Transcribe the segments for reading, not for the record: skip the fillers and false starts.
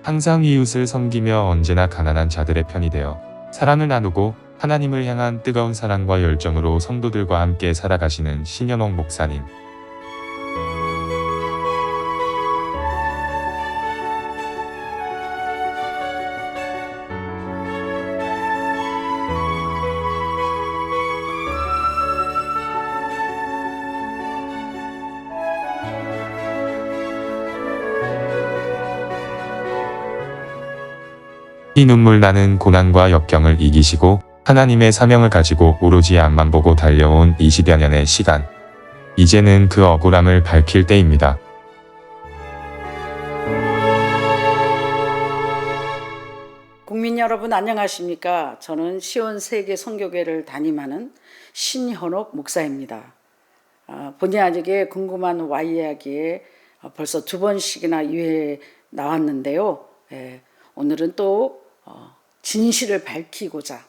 항상 이웃을 섬기며 언제나 가난한 자들의 편이 되어 사랑을 나누고 하나님을 향한 뜨거운 사랑과 열정으로 성도들과 함께 살아가시는 신현옥 목사님. 피 눈물 나는 고난과 역경을 이기시고 하나님의 사명을 가지고 오로지 앞만 보고 달려온 20여 년의 시간. 이제는 그 억울함을 밝힐 때입니다. 국민 여러분 안녕하십니까? 저는 시온 세계 선교회를 담임하는 신현옥 목사입니다. 본의 아니게 궁금한 Y 이야기에 벌써 2번씩이나 2회 나왔는데요. 오늘은 또 진실을 밝히고자,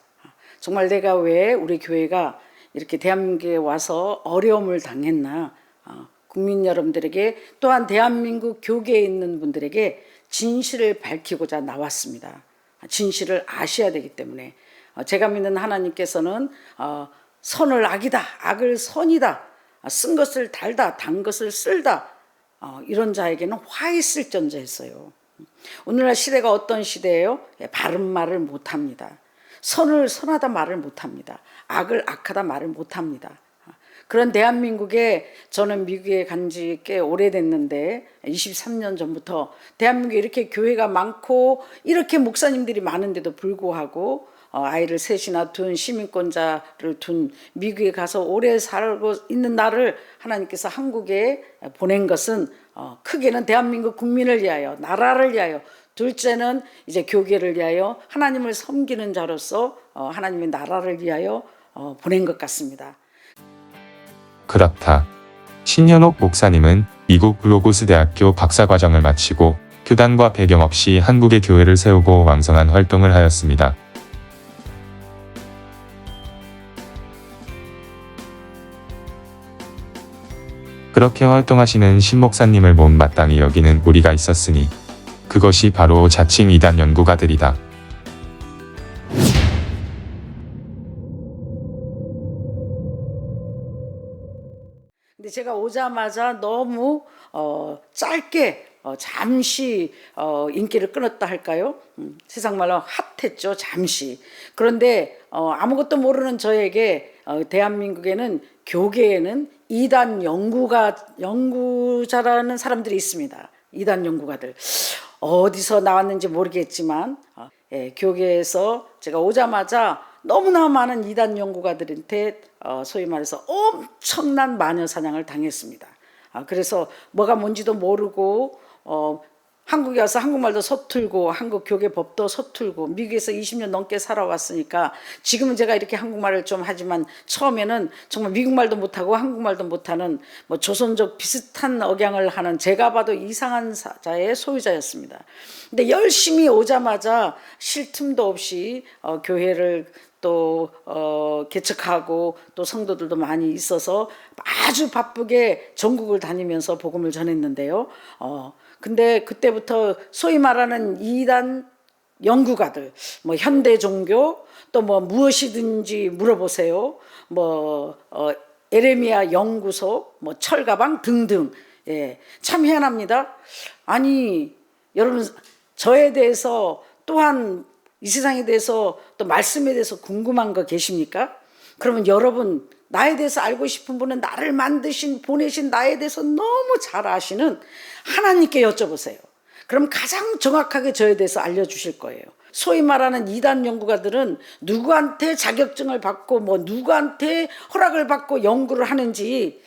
정말 내가 왜 우리 교회가 이렇게 대한민국에 와서 어려움을 당했나, 국민 여러분들에게 또한 대한민국 교계에 있는 분들에게 진실을 밝히고자 나왔습니다. 진실을 아셔야 되기 때문에 제가 믿는 하나님께서는 선을 악이다, 악을 선이다, 쓴 것을 달다, 단 것을 쓸다, 이런 자에게는 화 있을전자 했어요. 오늘날 시대가 어떤 시대예요? 바른 말을 못합니다. 선을 선하다 말을 못합니다. 악을 악하다 말을 못합니다. 그런 대한민국에, 저는 미국에 간 지 꽤 오래됐는데 23년 전부터 대한민국에 이렇게 교회가 많고 이렇게 목사님들이 많은데도 불구하고 아이를 셋이나 둔 시민권자를 둔 미국에 가서 오래 살고 있는 나를 하나님께서 한국에 보낸 것은 크게는 대한민국 국민을 위하여, 나라를 위하여, 둘째는 이제 교계를 위하여 하나님을 섬기는 자로서 하나님의 나라를 위하여 보낸 것 같습니다. 그렇다. 신현옥 목사님은 미국 로고스 대학교 박사과정을 마치고 교단과 배경 없이 한국의 교회를 세우고 왕성한 활동을 하였습니다. 그렇게 활동하시는 신 목사님을 못마땅히 여기는 무리가 있었으니 그것이 바로 자칭 이단 연구가들이다. 근데 제가 오자마자 너무 짧게 잠시 인기를 끊었다 할까요? 세상 말로 핫했죠, 잠시. 그런데 아무것도 모르는 저에게 대한민국에는, 교계에는 이단 연구자라는 사람들이 있습니다. 이단 연구가들. 어디서 나왔는지 모르겠지만 교계에서 제가 오자마자 너무나 많은 이단 연구가들한테 소위 말해서 엄청난 마녀 사냥을 당했습니다. 그래서 뭐가 뭔지도 모르고 한국에 와서 한국말도 서툴고 한국 교계 법도 서툴고 미국에서 20년 넘게 살아왔으니까 지금은 제가 이렇게 한국말을 좀 하지만 처음에는 정말 미국말도 못하고 한국말도 못하는 뭐 조선족 비슷한 억양을 하는 제가 봐도 이상한 자의 소유자였습니다. 근데 열심히 오자마자 쉴 틈도 없이 교회를 또 개척하고 또 성도들도 많이 있어서 아주 바쁘게 전국을 다니면서 복음을 전했는데요. 근데 그때부터 소위 말하는 이단 연구가들, 뭐 현대 종교, 또 뭐 무엇이든지 물어보세요, 뭐 에레미야 연구소, 뭐 철가방 등등, 참 희한합니다. 아니 여러분, 저에 대해서 또한 이 세상에 대해서 또 말씀에 대해서 궁금한 거 계십니까? 그러면 여러분, 나에 대해서 알고 싶은 분은 나를 만드신, 보내신 나에 대해서 너무 잘 아시는 하나님께 여쭤보세요. 그럼 가장 정확하게 저에 대해서 알려주실 거예요. 소위 말하는 이단 연구가들은 누구한테 자격증을 받고 뭐 누구한테 허락을 받고 연구를 하는지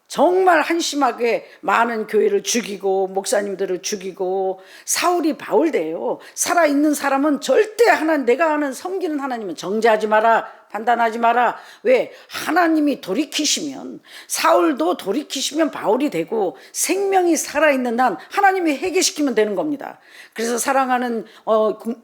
정말 한심하게 많은 교회를 죽이고 목사님들을 죽이고, 사울이 바울대요. 살아있는 사람은 절대 내가 아는 섬기는 하나님은 정죄하지 마라, 판단하지 마라. 왜? 하나님이 돌이키시면, 사울도 돌이키시면 바울이 되고 생명이 살아있는 한 하나님이 회개시키면 되는 겁니다. 그래서 사랑하는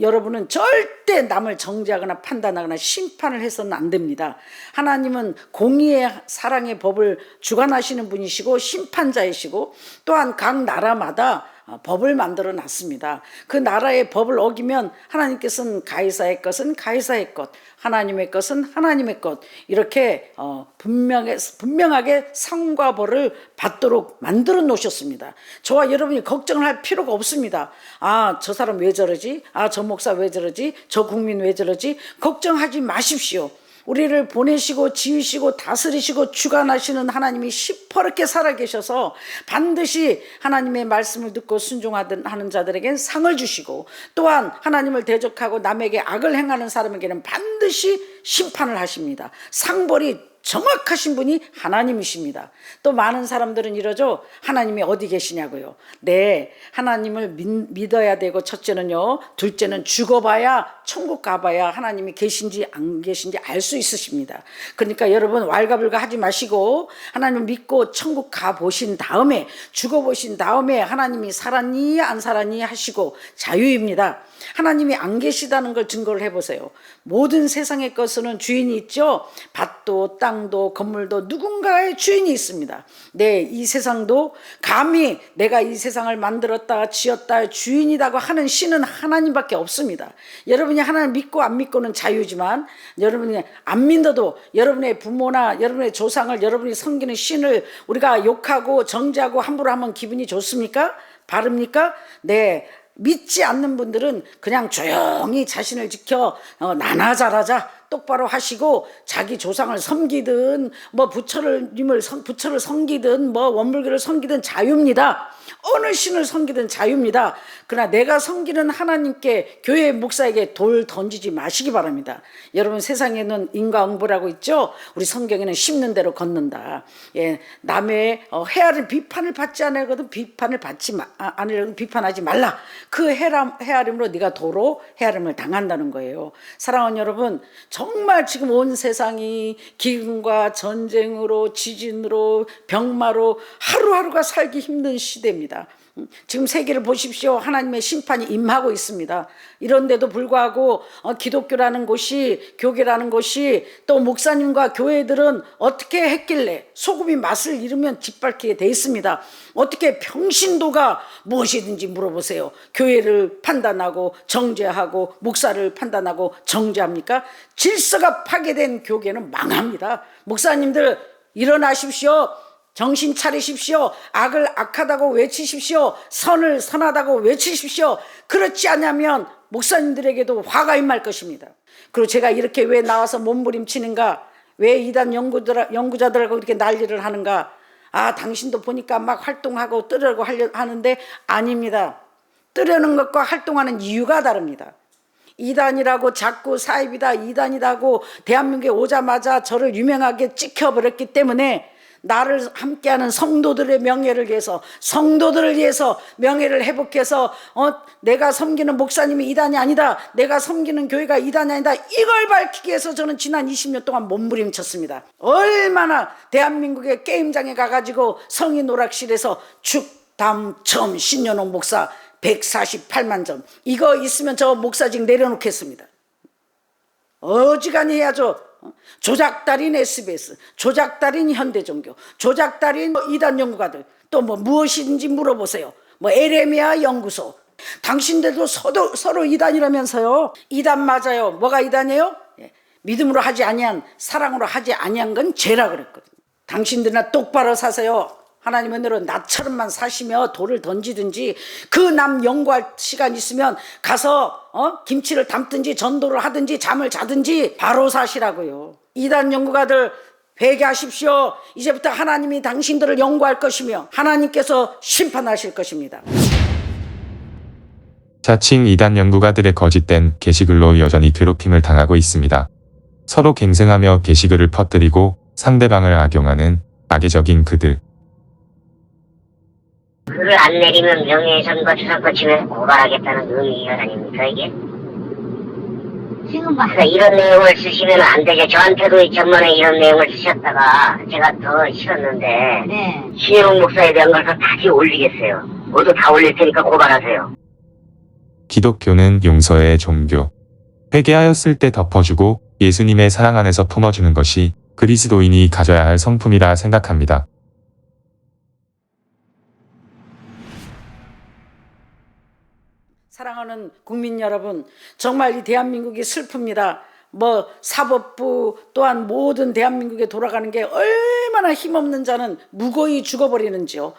여러분은 절대 남을 정죄하거나 판단하거나 심판을 해서는 안 됩니다. 하나님은 공의의 사랑의 법을 주관하시는 분이시고 심판자이시고, 또한 각 나라마다 법을 만들어 놨습니다. 그 나라의 법을 어기면 하나님께서는 가이사의 것은 가이사의 것, 하나님의 것은 하나님의 것, 이렇게 분명하게 상과 벌을 받도록 만들어 놓으셨습니다. 저와 여러분이 걱정을 할 필요가 없습니다. 아, 저 사람 왜 저러지? 아, 저 목사 왜 저러지? 저 국민 왜 저러지? 걱정하지 마십시오. 우리를 보내시고 지으시고 다스리시고 주관하시는 하나님이 시퍼렇게 살아계셔서 반드시 하나님의 말씀을 듣고 순종하는 자들에겐 상을 주시고, 또한 하나님을 대적하고 남에게 악을 행하는 사람에게는 반드시 심판을 하십니다. 상벌이 정확하신 분이 하나님이십니다. 또 많은 사람들은 이러죠. 하나님이 어디 계시냐고요. 네, 하나님을 믿어야 되고, 첫째는요, 둘째는 죽어봐야, 천국 가봐야 하나님이 계신지 안 계신지 알 수 있으십니다. 그러니까 여러분 왈가불가 하지 마시고 하나님을 믿고 천국 가보신 다음에, 죽어보신 다음에 하나님이 살았니 안 살았니 하시고 자유입니다. 하나님이 안 계시다는 걸 증거를 해보세요. 모든 세상의 것은 주인이 있죠. 밭도 땅도 건물도 누군가의 주인이 있습니다. 네, 이 세상도 감히 내가 이 세상을 만들었다 지었다 주인이라고 하는 신은 하나님밖에 없습니다. 여러분이 하나님 믿고 안 믿고는 자유지만, 여러분이 안 믿어도 여러분의 부모나 여러분의 조상을, 여러분이 섬기는 신을 우리가 욕하고 정죄하고 함부로 하면 기분이 좋습니까? 바릅니까? 네, 믿지 않는 분들은 그냥 조용히 자신을 지켜 나나 잘하자 똑바로 하시고, 자기 조상을 섬기든 뭐 부처를 섬기든 뭐 원불교를 섬기든 자유입니다. 어느 신을 섬기든 자유입니다. 그러나 내가 섬기는 하나님께, 교회 목사에게 돌 던지지 마시기 바랍니다. 여러분, 세상에는 인과응보라고 있죠. 우리 성경에는 심는 대로 걷는다. 예, 남의 헤아림 비판을 받지 않으려거든 비판을 받지 않으려거든 비판하지 말라. 그 헤아림으로 네가 도로 헤아림을 당한다는 거예요. 사랑하는 여러분, 정말 지금 온 세상이 기근과 전쟁으로 지진으로 병마로 하루하루가 살기 힘든 시대입니다. 지금 세계를 보십시오. 하나님의 심판이 임하고 있습니다. 이런데도 불구하고 기독교라는 곳이, 교계라는 곳이, 또 목사님과 교회들은 어떻게 했길래 소금이 맛을 잃으면 짓밟히게 돼 있습니다. 어떻게 평신도가 무엇이든지 물어보세요. 교회를 판단하고 정죄하고 목사를 판단하고 정죄합니까? 질서가 파괴된 교계는 망합니다. 목사님들 일어나십시오. 정신 차리십시오. 악을 악하다고 외치십시오. 선을 선하다고 외치십시오. 그렇지 않으면 목사님들에게도 화가 임할 것입니다. 그리고 제가 이렇게 왜 나와서 몸부림치는가, 왜 이단 연구자들하고 이렇게 난리를 하는가, 아, 당신도 보니까 막 활동하고 뜨려고 하는데 아닙니다. 뜨려는 것과 활동하는 이유가 다릅니다. 이단이라고 자꾸 사입이다 이단이라고 대한민국에 오자마자 저를 유명하게 찍혀버렸기 때문에, 나를 함께하는 성도들의 명예를 위해서, 성도들을 위해서 명예를 회복해서 내가 섬기는 목사님이 이단이 아니다, 내가 섬기는 교회가 이단이 아니다, 이걸 밝히기 위해서 저는 지난 20년 동안 몸부림쳤습니다. 얼마나 대한민국의 게임장에 가가지고 성인 오락실에서 축담첨 신년옥 목사 148만 점, 이거 있으면 저 목사직 내려놓겠습니다. 어지간히 해야죠. 조작달인 SBS, 조작달인 현대종교, 조작달인 이단 연구가들, 또 뭐 무엇이든지 물어보세요. 뭐 에레미야 연구소, 당신들도 서로 이단이라면서요. 이단 맞아요. 뭐가 이단이에요? 믿음으로 하지 아니한, 사랑으로 하지 아니한 건 죄라 그랬거든요. 당신들이나 똑바로 사세요. 하나님 은혜로 나처럼만 사시며 돌을 던지든지, 그 남 연구할 시간 있으면 가서 김치를 담든지 전도를 하든지 잠을 자든지 바로 사시라고요. 이단 연구가들 회개하십시오. 이제부터 하나님이 당신들을 연구할 것이며 하나님께서 심판하실 것입니다. 자칭 이단 연구가들의 거짓된 게시글로 여전히 괴롭힘을 당하고 있습니다. 서로 갱생하며 게시글을 퍼뜨리고 상대방을 악용하는 악의적인 그들. 글을 안 내리면 명예훼손과 주상권 침해에서 고발하겠다는 의미가 아닙니까 이게? 지금 봐. 그러니까 이런 내용을 쓰시면 안 되죠. 저한테도 전번에 이런 내용을 쓰셨다가 제가 더 싫었는데, 네. 신현웅 목사에 대한 걸 다시 올리겠어요. 모두 다 올릴 테니까 고발하세요. 기독교는 용서의 종교. 회개하였을 때 덮어주고 예수님의 사랑 안에서 품어주는 것이 그리스도인이 가져야 할 성품이라 생각합니다. 사랑하는 국민 여러분, 정말 이 대한민국이 슬픕니다. 뭐 사법부 또한 모든 대한민국에 돌아가는 게 얼마나 힘없는 자는 무고히 죽어버리는지요.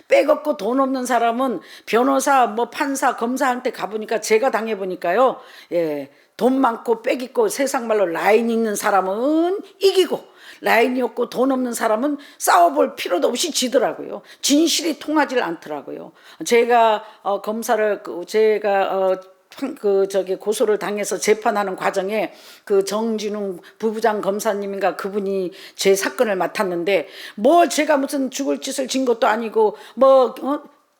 빼먹고 돈 없는 사람은 변호사, 뭐 판사, 검사한테 가보니까 제가 당해보니까요. 예, 돈 많고 빽 있고 세상 말로 라인 있는 사람은 이기고 라인이 없고 돈 없는 사람은 싸워볼 필요도 없이 지더라고요. 진실이 통하질 않더라고요. 제가 검사를 고소를 당해서 재판하는 과정에 그 정진웅 부부장 검사님인가 그분이 제 사건을 맡았는데 뭐 제가 무슨 죽을 짓을 진 것도 아니고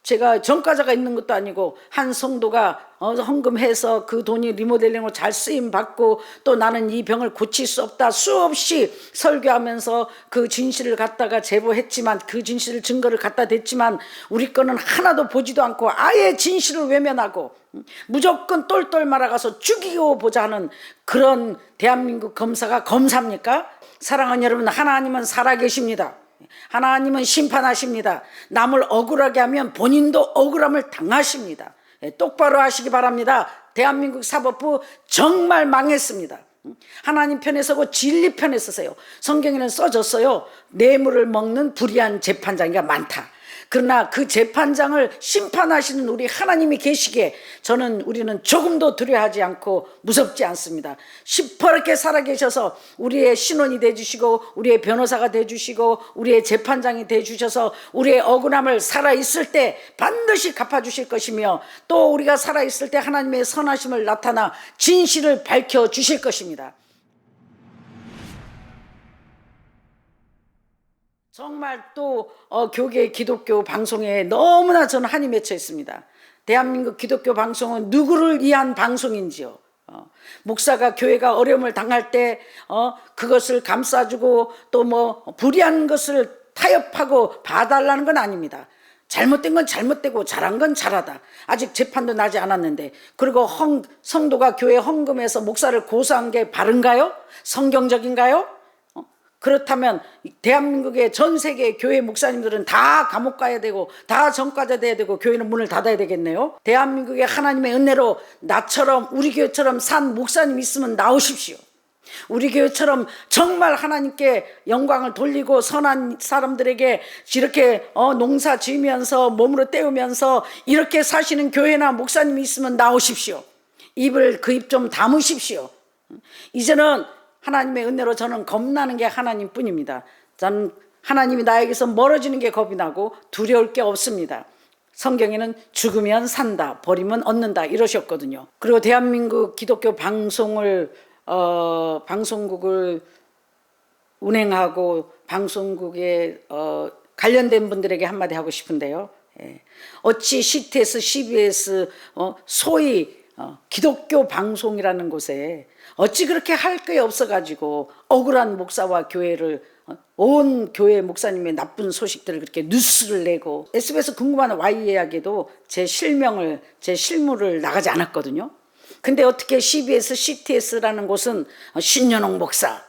제가 전과자가 있는 것도 아니고 한 성도가 헌금해서 그 돈이 리모델링으로 잘 쓰임 받고 또 나는 이 병을 고칠 수 없다 수없이 설교하면서 그 진실을 갖다가 제보했지만 그 진실을 증거를 갖다 댔지만 우리 거는 하나도 보지도 않고 아예 진실을 외면하고 무조건 똘똘 말아가서 죽이고 보자 하는 그런 대한민국 검사가 검사입니까? 사랑하는 여러분, 하나님은 살아계십니다. 하나님은 심판하십니다. 남을 억울하게 하면 본인도 억울함을 당하십니다. 똑바로 하시기 바랍니다. 대한민국 사법부 정말 망했습니다. 하나님 편에 서고 진리 편에 서세요. 성경에는 써졌어요. 뇌물을 먹는 불의한 재판장이 많다. 그러나 그 재판장을 심판하시는 우리 하나님이 계시기에 우리는 조금도 두려워하지 않고 무섭지 않습니다. 시퍼렇게 살아계셔서 우리의 신원이 되어주시고 우리의 변호사가 되어주시고 우리의 재판장이 되어주셔서 우리의 억울함을 살아있을 때 반드시 갚아주실 것이며 또 우리가 살아있을 때 하나님의 선하심을 나타나 진실을 밝혀주실 것입니다. 정말 또 교계 기독교 방송에 너무나 저는 한이 맺혀 있습니다. 대한민국 기독교 방송은 누구를 위한 방송인지요. 목사가 교회가 어려움을 당할 때 그것을 감싸주고 또 뭐 불의한 것을 타협하고 봐달라는 건 아닙니다. 잘못된 건 잘못되고 잘한 건 잘하다. 아직 재판도 나지 않았는데 그리고 성도가 교회 헌금해서 목사를 고소한 게 바른가요? 성경적인가요? 그렇다면 대한민국의 전 세계 교회 목사님들은 다 감옥 가야 되고 다 전과자 돼야 되고 교회는 문을 닫아야 되겠네요. 대한민국의 하나님의 은혜로 나처럼 우리 교회처럼 산 목사님 있으면 나오십시오. 우리 교회처럼 정말 하나님께 영광을 돌리고 선한 사람들에게 이렇게 농사 지으면서 몸으로 때우면서 이렇게 사시는 교회나 목사님이 있으면 나오십시오. 입을 그 입 좀 다무십시오. 이제는 하나님의 은혜로 저는 겁나는 게 하나님뿐입니다. 저는 하나님이 나에게서 멀어지는 게 겁이 나고 두려울 게 없습니다. 성경에는 죽으면 산다, 버리면 얻는다 이러셨거든요. 그리고 대한민국 기독교 방송국을 운행하고 방송국에 관련된 분들에게 한마디 하고 싶은데요. 어찌 CTS, CBS 소위 기독교 방송이라는 곳에 어찌 그렇게 할 게 없어가지고 억울한 목사와 교회를 온 교회 목사님의 나쁜 소식들을 그렇게 뉴스를 내고 SBS 궁금한 Y예약에도 제 실물을 나가지 않았거든요. 근데 어떻게 CBS, CTS라는 곳은 신년홍 목사,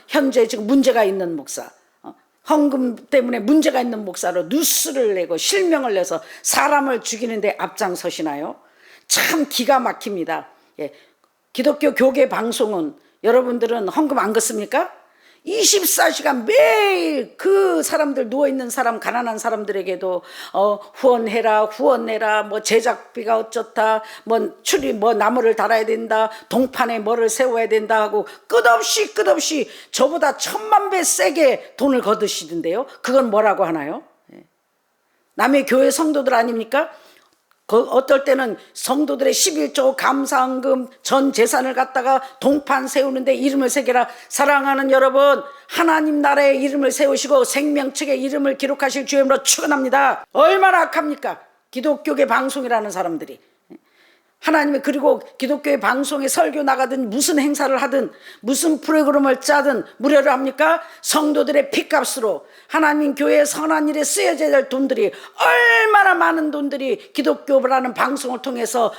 현재 지금 문제가 있는 목사, 헌금 때문에 문제가 있는 목사로 뉴스를 내고 실명을 내서 사람을 죽이는데 앞장서시나요? 참 기가 막힙니다. 기독교 교계 방송은 여러분들은 헌금 안 걷습니까? 24시간 매일 그 사람들 누워있는 사람 가난한 사람들에게도 후원해라 후원내라 뭐 제작비가 어쩌다 뭐 나무를 달아야 된다 동판에 뭐를 세워야 된다 하고 끝없이 저보다 1000만 배 세게 돈을 거두시던데요. 그건 뭐라고 하나요? 남의 교회 성도들 아닙니까? 어떨 때는 성도들의 11조 감사헌금 전 재산을 갖다가 동판 세우는데 이름을 새겨라. 사랑하는 여러분, 하나님 나라의 이름을 세우시고 생명책의 이름을 기록하실 주님으로 축원합니다. 얼마나 악합니까? 기독교계 방송이라는 사람들이. 하나님의 그리고 기독교의 방송에 설교 나가든 무슨 행사를 하든 무슨 프로그램을 짜든 무료로 합니까? 성도들의 피값으로 하나님 교회의 선한 일에 쓰여져야 될 돈들이 얼마나 많은 돈들이 기독교라는 방송을 통해서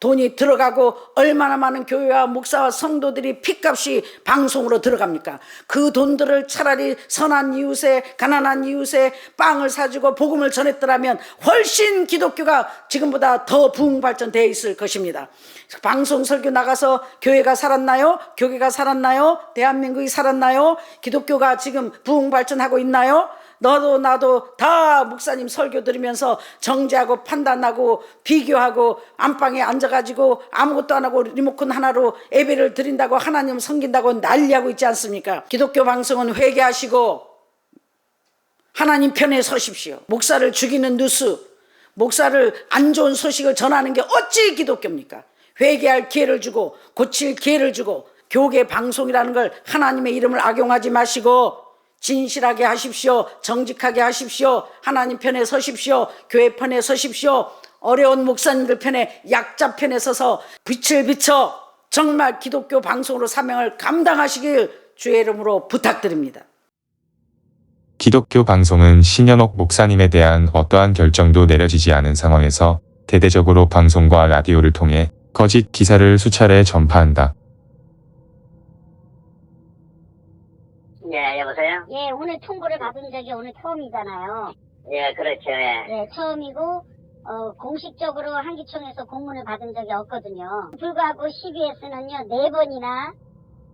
돈이 들어가고 얼마나 많은 교회와 목사와 성도들이 핏값이 방송으로 들어갑니까? 그 돈들을 차라리 선한 이웃에, 가난한 이웃에 빵을 사주고 복음을 전했더라면 훨씬 기독교가 지금보다 더 부흥 발전되어 있을 것입니다. 방송 설교 나가서 교회가 살았나요? 교회가 살았나요? 대한민국이 살았나요? 기독교가 지금 부흥 발전하고 있나요? 너도 나도 다 목사님 설교 들으면서 정죄하고 판단하고 비교하고 안방에 앉아가지고 아무것도 안 하고 리모컨 하나로 예배를 드린다고 하나님 섬긴다고 난리하고 있지 않습니까? 기독교 방송은 회개하시고 하나님 편에 서십시오. 목사를 죽이는 뉴스, 목사를 안 좋은 소식을 전하는 게 어찌 기독교입니까? 회개할 기회를 주고 고칠 기회를 주고 교계 방송이라는 걸 하나님의 이름을 악용하지 마시고 진실하게 하십시오. 정직하게 하십시오. 하나님 편에 서십시오. 교회 편에 서십시오. 어려운 목사님들 편에, 약자 편에 서서 빛을 비춰 정말 기독교 방송으로 사명을 감당하시길 주의 이름으로 부탁드립니다. 기독교 방송은 신현옥 목사님에 대한 어떠한 결정도 내려지지 않은 상황에서 대대적으로 방송과 라디오를 통해 거짓 기사를 수차례 전파한다. 예, 여보세요? 예, 오늘 통보를 받은 적이 오늘 처음이잖아요. 예, 그렇죠. 예. 예, 처음이고, 공식적으로 한기총에서 공문을 받은 적이 없거든요. 불구하고 CBS는요, 4번이나,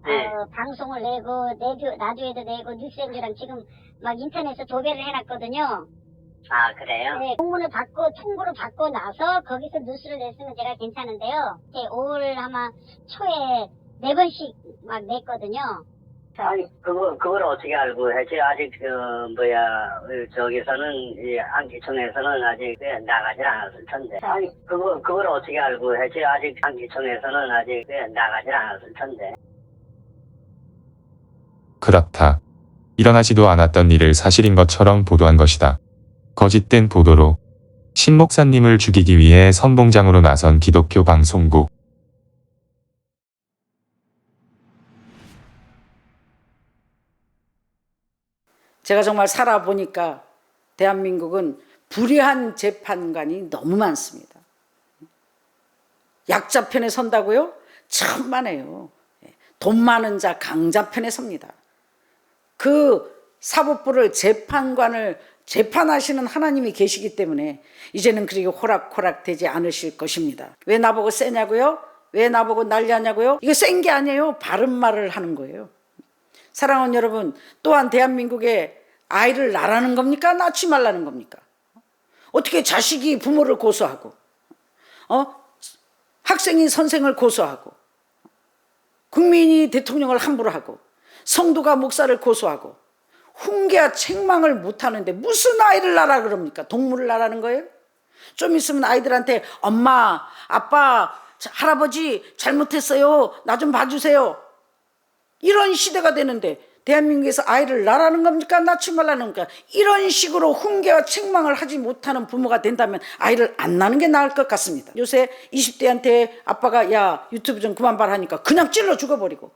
네. 방송을 내고, 라디오에도 내고, 뉴스엔즈랑 지금 막 인터넷에 도배를 해놨거든요. 아, 그래요? 네, 공문을 받고, 통보를 받고 나서 거기서 뉴스를 냈으면 제가 괜찮은데요. 5월 아마 초에 4번씩 막 냈거든요. 아니, 그걸 어떻게 알고 했지? 아직, 저기서는, 이 안기총에서는 아직 나가질 않았을 텐데. 아니, 그걸 어떻게 알고 했지? 아직 안기총에서는 아직 나가질 않았을 텐데. 그렇다. 일어나지도 않았던 일을 사실인 것처럼 보도한 것이다. 거짓된 보도로 신 목사님을 죽이기 위해 선봉장으로 나선 기독교 방송국. 제가 정말 살아보니까 대한민국은 불의한 재판관이 너무 많습니다. 약자 편에 선다고요? 천만에요. 돈 많은 자 강자 편에 섭니다. 그 사법부를 재판관을 재판하시는 하나님이 계시기 때문에 이제는 그렇게 호락호락 되지 않으실 것입니다. 왜 나보고 세냐고요? 왜 나보고 난리하냐고요? 이거 센 게 아니에요. 바른 말을 하는 거예요. 사랑하는 여러분, 또한 대한민국에 아이를 낳으라는 겁니까? 낳지 말라는 겁니까? 어떻게 자식이 부모를 고소하고, 학생이 선생을 고소하고, 국민이 대통령을 함부로 하고, 성도가 목사를 고소하고, 훈계와 책망을 못하는데 무슨 아이를 낳으라 그럽니까? 동물을 낳으라는 거예요? 좀 있으면 아이들한테 엄마, 아빠, 할아버지 잘못했어요. 나 좀 봐주세요. 이런 시대가 되는데 대한민국에서 아이를 낳으라는 겁니까? 낳지 말라는 겁니까? 이런 식으로 훈계와 책망을 하지 못하는 부모가 된다면 아이를 안 낳는 게 나을 것 같습니다. 요새 20대한테 아빠가 야 유튜브 좀 그만 봐라 하니까 그냥 찔러 죽어버리고,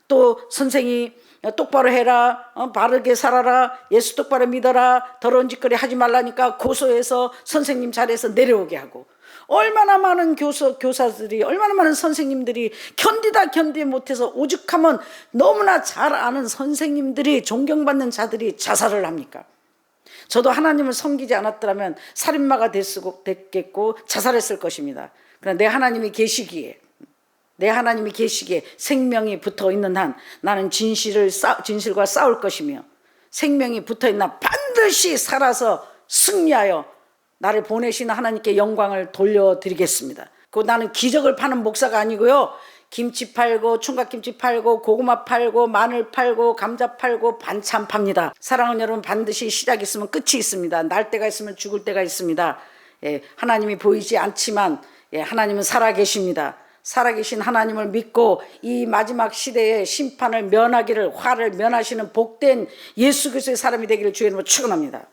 또 선생이 똑바로 해라, 바르게 살아라, 예수 똑바로 믿어라, 더러운 짓거리 하지 말라니까 고소해서 선생님 자리에서 내려오게 하고, 얼마나 많은 교사들이, 얼마나 많은 선생님들이 견디다 못해서 오죽하면 너무나 잘 아는 선생님들이, 존경받는 자들이 자살을 합니까? 저도 하나님을 섬기지 않았더라면 살인마가 됐겠고 자살했을 것입니다. 그러나 내 하나님이 계시기에 생명이 붙어 있는 한 나는 진실과 싸울 것이며, 생명이 붙어 있는 한 반드시 살아서 승리하여 나를 보내신 하나님께 영광을 돌려드리겠습니다. 나는 기적을 파는 목사가 아니고요. 김치 팔고, 총각김치 팔고, 고구마 팔고, 마늘 팔고, 감자 팔고, 반찬 팝니다. 사랑하는 여러분, 반드시 시작이 있으면 끝이 있습니다. 날 때가 있으면 죽을 때가 있습니다. 하나님이 보이지 않지만 하나님은 살아계십니다. 살아계신 하나님을 믿고 이 마지막 시대의 심판을 면하기를, 화를 면하시는 복된 예수 그리스도의 사람이 되기를 주의 이름으로 축원합니다.